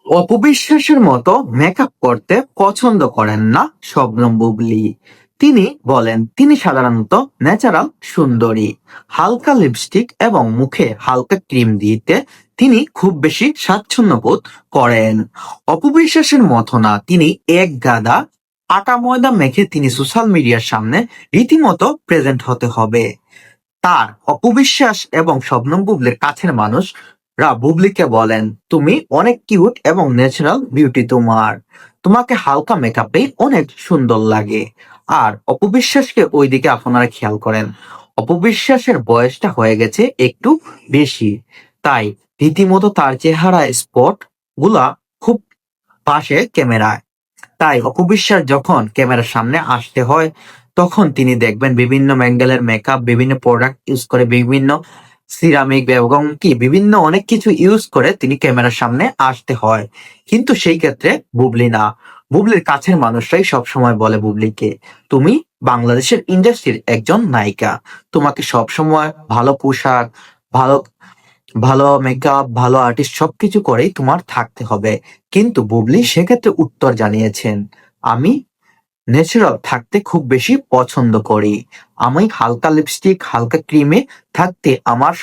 অপবিশ্বাসের মতো মেকআপ করতে পছন্দ করেন না শবনম বুবলী। তিনি বলেন তিনি সাধারণত ন্যাচারাল সুন্দরী। হালকা লিপস্টিক এবং মুখে হালকা ক্রিম দিতে তিনি খুব বেশি স্বাচ্ছন্দ্য বোধ করেন। অপবিশ্বাসের মতো না, তিনি এক গাদা আটা ময়দা মেখে তিনি সোশ্যাল মিডিয়ার সামনে রীতিমতো প্রেজেন্ট হতে হবে। তার অপবিশ্বাস এবং শবনম বুবলীর কাছের মানুষরা বুবলীকে বলেন, তুমি অনেক কিউট এবং ন্যাচারাল বিউটি তোমার। তোমাকে হালকা মেকআপেই অনেক সুন্দর লাগে। আর অপবিশ্বাসকে ওইদিকে আপনারা খেয়াল করেন, অপবিশ্বাসের বয়সটা হয়ে গেছে একটু বেশি। তাই রীতিমতো তার চেহারা স্পট গুলা খুব পাশে ক্যামেরায়। তাই অপবিশ্বাস যখন ক্যামেরার সামনে আসতে হয়, তখন তিনি দেখবেন বিভিন্ন অ্যাঙ্গেলের মেকআপ, বিভিন্ন প্রোডাক্ট ইউজ করে, বিভিন্ন সিরামিক এবং কি বিভিন্ন অনেক কিছু ইউজ করে তিনি ক্যামেরার সামনে আসতে হয়। কিন্তু সেই ক্ষেত্রে বুবলী না, বুবলীর কাছের মানুষরাই সবসময় বলে বুবলীকে, তুমি বাংলাদেশের ইন্ডাস্ট্রির একজন নায়িকা, তোমাকে সবসময় ভালো পোশাক, ভালো ভালো মেকআপ, ভালো আর্টিস্ট সবকিছু করেই তোমার থাকতে হবে। কিন্তু বুবলী সেক্ষেত্রে উত্তর জানিয়েছেন, আমি ন্যাচারাল থাকতে খুব বেশি পছন্দ করি। আমি হালকা লিপস্টিক, হালকা ক্রিমে থাকতে আমার